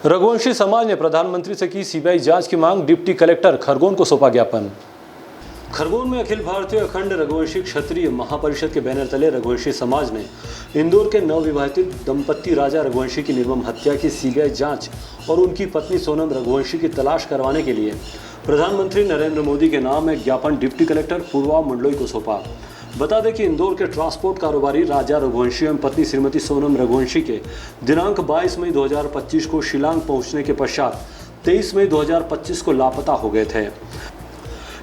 रघुवंशी समाज ने प्रधानमंत्री से की सीबीआई जांच की मांग। डिप्टी कलेक्टर खरगोन को सौंपा ज्ञापन। खरगोन में अखिल भारतीय अखंड रघुवंशी क्षत्रिय महापरिषद के बैनर तले रघुवंशी समाज ने इंदौर के नवविवाहित दंपति राजा रघुवंशी की निर्मम हत्या की सीबीआई जांच और उनकी पत्नी सोनम रघुवंशी की तलाश करवाने के लिए प्रधानमंत्री नरेंद्र मोदी के नाम एक ज्ञापन डिप्टी कलेक्टर पूर्वा मंडलोई को सौंपा। बता दें कि इंदौर के ट्रांसपोर्ट कारोबारी राजा रघुवंशी एवं पत्नी श्रीमती सोनम रघुवंशी के दिनांक 22 मई 2025 को शिलांग पहुंचने के पश्चात 23 मई 2025 को लापता हो गए थे।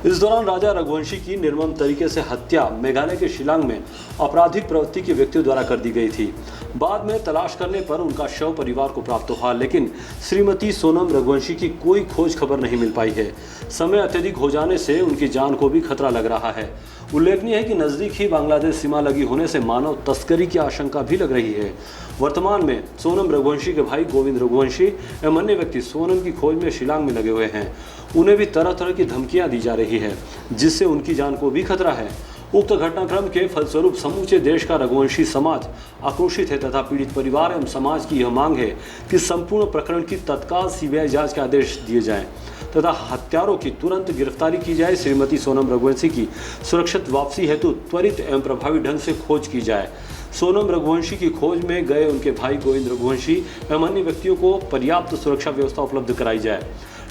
इस दौरान राजा रघुवंशी की निर्मम तरीके से हत्या मेघालय के शिलांग में आपराधिक प्रवृत्ति के व्यक्तियों द्वारा कर दी गई थी। बाद में तलाश करने पर उनका शव परिवार को प्राप्त हुआ, लेकिन श्रीमती सोनम रघुवंशी की कोई खोज खबर नहीं मिल पाई है। समय अत्यधिक हो जाने से उनकी जान को भी खतरा लग रहा है। उल्लेखनीय है कि नजदीक ही बांग्लादेश सीमा लगी होने से मानव तस्करी की आशंका भी लग रही है। वर्तमान में सोनम रघुवंशी के भाई गोविंद रघुवंशी एवं अन्य व्यक्ति सोनम की खोज में शिलांग में लगे हुए हैं। उन्हें भी तरह तरह की धमकियां दी जा रही है, जिससे उनकी जान को भी खतरा है। उक्त घटनाक्रम के फलस्वरूप समूचे देश का रघुवंशी समाज आक्रोशित है तथा पीड़ित परिवार एवं समाज की यह मांग है कि संपूर्ण प्रकरण की तत्काल सीबीआई जांच के आदेश दिए जाएं तथा हत्यारों की तुरंत गिरफ्तारी की जाए। श्रीमती सोनम रघुवंशी की सुरक्षित वापसी हेतु त्वरित एवं प्रभावी ढंग से खोज की जाए। सोनम रघुवंशी की खोज में गए उनके भाई गोविंद रघुवंशी एवं अन्य व्यक्तियों को पर्याप्त सुरक्षा व्यवस्था उपलब्ध कराई जाए।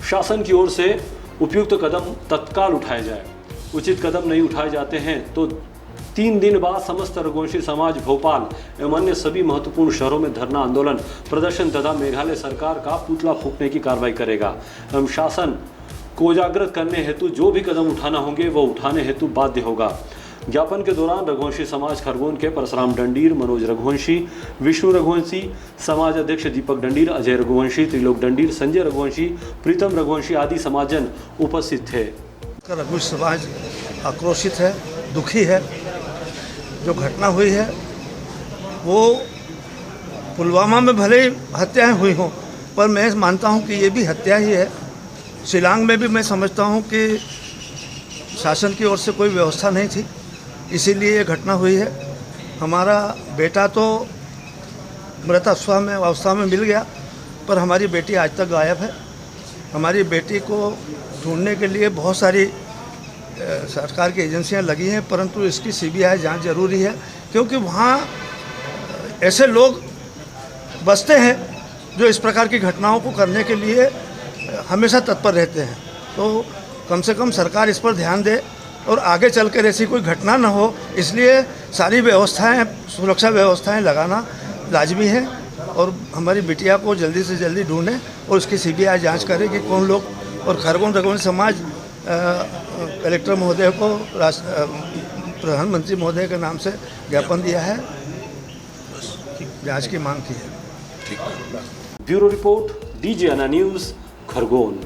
शासन की ओर से उपयुक्त कदम तत्काल उठाए जाए। उचित कदम नहीं उठाए जाते हैं तो 3 दिन बाद समस्त रघुवंशी समाज भोपाल एवं अन्य सभी महत्वपूर्ण शहरों में धरना आंदोलन प्रदर्शन तथा मेघालय सरकार का पुतला फूंकने की कार्रवाई करेगा एवं शासन को जागृत करने हेतु जो भी कदम उठाना होंगे वो उठाने हेतु बाध्य होगा। ज्ञापन के दौरान रघुवंशी समाज खरगोन के परशुराम डंडीर, मनोज रघुवंशी, विष्णु रघुवंशी, समाज अध्यक्ष दीपक डंडीर, अजय रघुवंशी, त्रिलोक डंडीर, संजय रघुवंशी, प्रीतम रघुवंशी आदि समाजजन उपस्थित थे। रघुवंशी समाज आक्रोशित है, दुखी है। जो घटना हुई है वो पुलवामा में भले ही हत्याएं हुई हों, पर मैं मानता हूं कि ये भी हत्या ही है। शिलांग में भी मैं समझता हूं कि शासन की ओर से कोई व्यवस्था नहीं थी, इसीलिए ये घटना हुई है। हमारा बेटा तो मृत अवस्था में मिल गया, पर हमारी बेटी आज तक गायब है। हमारी बेटी को ढूंढने के लिए बहुत सारी सरकार की एजेंसियां लगी हैं, परंतु इसकी सीबीआई जांच जरूरी है, क्योंकि वहाँ ऐसे लोग बसते हैं जो इस प्रकार की घटनाओं को करने के लिए हमेशा तत्पर रहते हैं। तो कम से कम सरकार इस पर ध्यान दे और आगे चलकर ऐसी कोई घटना न हो, इसलिए सारी व्यवस्थाएं, सुरक्षा व्यवस्थाएं लगाना लाजमी है और हमारी बिटिया को जल्दी से जल्दी ढूंढें और उसकी सीबीआई जांच करे कि कौन लोग। और खरगोन रघुवंशी समाज कलेक्टर महोदय को प्रधानमंत्री महोदय के नाम से ज्ञापन दिया है, जांच की मांग की है। Bureau report, DGNI news, Khargone.